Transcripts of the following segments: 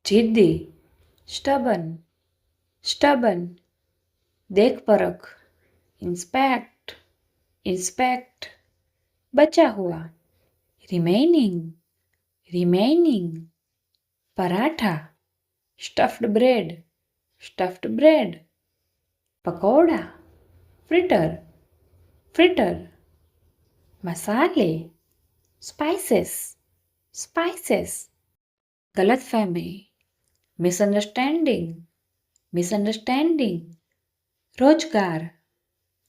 जिद्दी, stubborn, stubborn, देख परख, इंस्पेक्ट, इंस्पेक्ट, बचा हुआ, remaining, remaining, paratha, stuffed bread, stuffed bread, pakora, fritter, fritter, मसाले, स्पाइसेस, स्पाइसेस, गलतफहमी, मिसअंडरस्टैंडिंग, मिसअंडरस्टैंडिंग, रोजगार,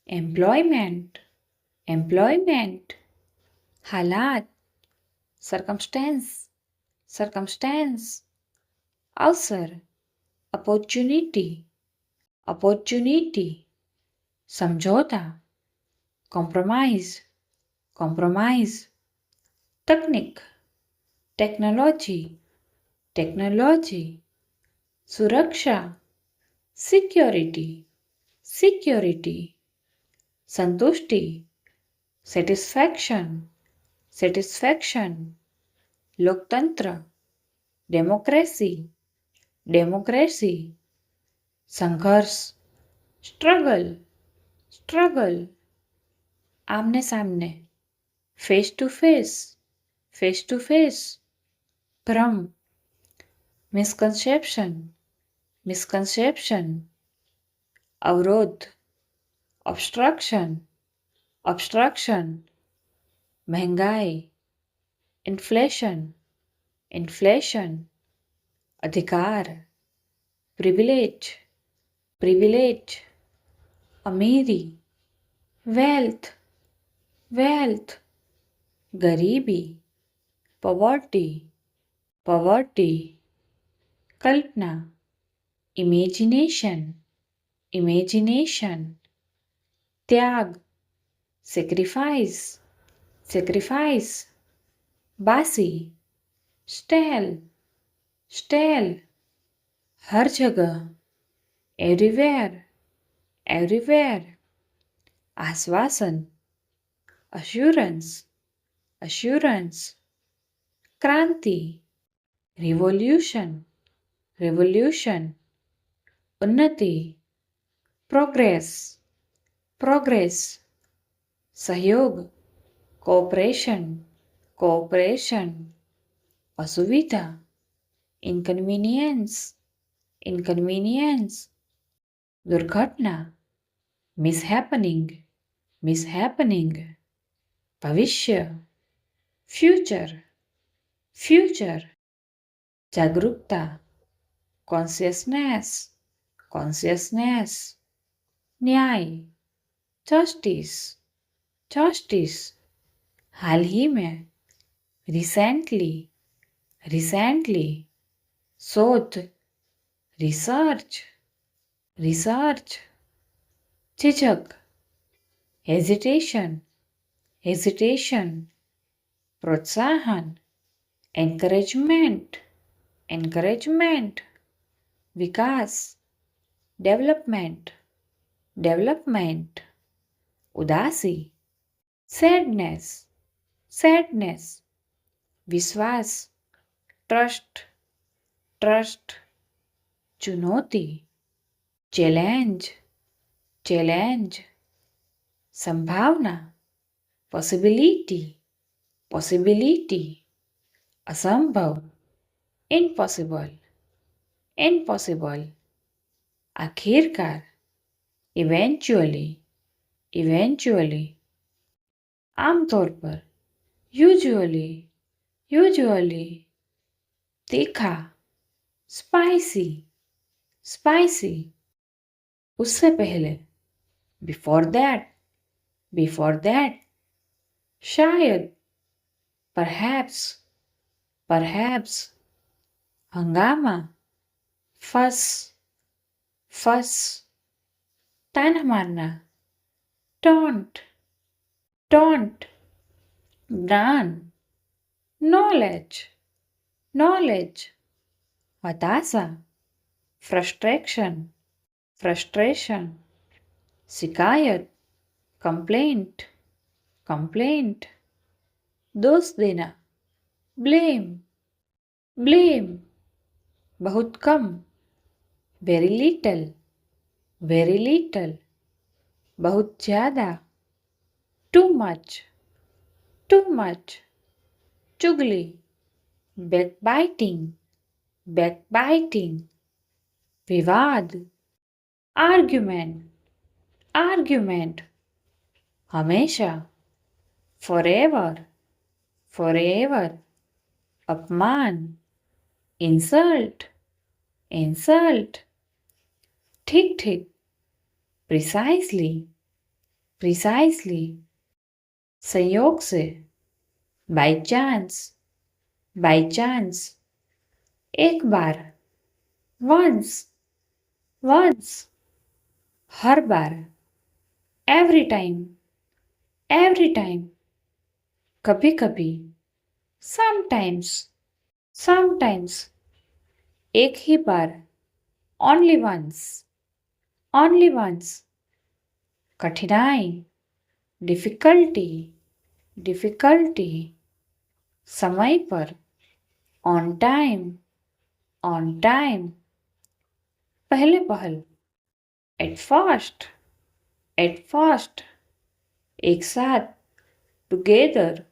एम्प्लॉयमेंट, एम्प्लॉयमेंट, हालात, सरकमस्टेंस, सरकमस्टेंस, अवसर, अपॉर्चुनिटी, अपॉर्चुनिटी, समझौता, कॉम्प्रोमाइज, कॉम्प्रोमाइज, तकनीक, टेक्नोलॉजी, टेक्नोलॉजी, सुरक्षा, सिक्योरिटी, सिक्योरिटी, संतुष्टि, सेटिस्फैक्शन, सेटिस्फैक्शन, लोकतंत्र, डेमोक्रेसी, डेमोक्रेसी, संघर्ष, स्ट्रगल, स्ट्रगल, आमने सामने, face to face, face to face, भ्रम, मिसकंसेप्शन, मिसकंसेप्शन, अवरोध, ऑब्स्ट्रक्शन, ऑब्स्ट्रक्शन, महंगाई, इन्फ्लेशन, इन्फ्लेशन, अधिकार, प्रिविलेज, प्रिविलेज, अमीरी, वेल्थ, वेल्थ, गरीबी, पॉवर्टी, पॉवर्टी, कल्पना, इमेजिनेशन, इमेजिनेशन, त्याग, सेक्रीफाइस, सेक्रीफाइस, बासी, स्टेल, स्टेल, हर जगह, एवरीवेयर, एवरीवेयर, आश्वासन, अश्योरेंस, अश्योरेंस, क्रांति, रिवॉल्यूशन, रिवॉल्यूशन, उन्नति, प्रोग्रेस, प्रोग्रेस, सहयोग, कोऑपरेशन, कोऑपरेशन, असुविधा, इनकन्वीनियंस, इनकन्वीनियंस, दुर्घटना, मिसहैपनिंग, मिसहैपनिंग, भविष्य, फ्यूचर, फ्यूचर, जागरूकता, कॉन्शियसनेस, कॉन्शियसनेस, न्याय, जस्टिस, जस्टिस, हाल ही में, रिसेंटली, रिसेंटली, शोध, रिसर्च, रिसर्च, झिझक, हेजिटेशन, हेजिटेशन, प्रोत्साहन, एनकरेजमेंट, एनकरेजमेंट, विकास, डेवलपमेंट, डेवलपमेंट, उदासी, सैडनेस, सैडनेस, विश्वास, ट्रस्ट, ट्रस्ट, चुनौती, चैलेंज, चैलेंज, संभावना, पॉसिबिलिटी, पॉसिबिलिटी, असंभव, इम्पॉसिबल, इम्पॉसिबल, आखिरकार, इवेंचुअली, इवेंचुअली, आमतौर पर, यूजुअली, यूजुअली, तीखा, स्पाइसी, स्पाइसी, उससे पहले, बिफोर दैट, बिफोर दैट, शायद, परहैप्स, परहैप्स, हंगामा, फस, फस, ताना मारना, टॉन्ट, टॉन्ट, ज्ञान, नॉलेज, नॉलेज, हताशा, फ्रस्ट्रेशन, फ्रस्ट्रेशन, शिकायत, कंप्लेंट, कंप्लेंट, दोष देना, ब्लेम, ब्लेम, बहुत कम, वेरी लिटल, वेरी लिटल, बहुत ज़्यादा, टू मच, टू मच, चुगली, बैकबाइटिंग, बैकबाइटिंग, विवाद, आर्ग्यूमेंट, आर्ग्यूमेंट, हमेशा, फॉरएवर, फॉरएवर, अपमान, इंसल्ट, इंसल्ट, ठीक ठीक, प्रिसाइसली, प्रिसाइसली, संयोग से, बाय चांस, बाय चांस, एक बार, वंस, वंस, हर बार, एवरी टाइम, एवरी टाइम, कभी कभी, समटाइम्स, समटाइम्स, एक ही बार, ओनली वंस, ओनली वंस, कठिनाई, डिफिकल्टी, डिफिकल्टी, समय पर, ऑन टाइम, ऑन टाइम, पहले पहल, एट फर्स्ट, एट फर्स्ट, एक साथ, टुगेदर,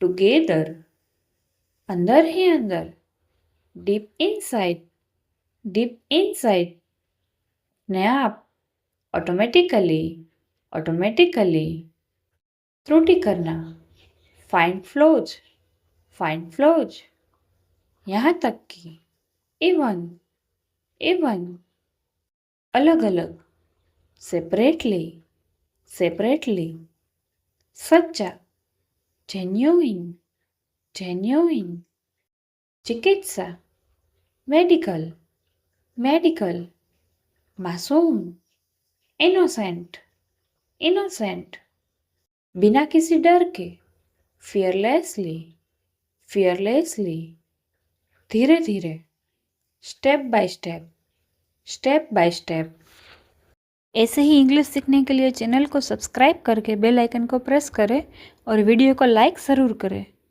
टुगेदर, अंदर ही अंदर, डीप इनसाइड, डीप इनसाइड, अपने आप, ऑटोमेटिकली, ऑटोमेटिकली, त्रुटि करना, फाइंड फ्लॉज, फाइंड फ्लॉज, यहाँ तक कि इवन, इवन, अलग अलग, सेपरेटली, सेपरेटली, सच्चा, जेन्युइन, जेन्युइन, चिकित्सा, मेडिकल, मेडिकल, मासूम, इनोसेंट, इनोसेंट, बिना किसी डर के, फियरलेसली, फियरलेसली, धीरे धीरे, step by step, step by step. ऐसे ही इंग्लिश सीखने के लिए चैनल को सब्सक्राइब करके बेल आइकन को प्रेस करें और वीडियो को लाइक ज़रूर करें।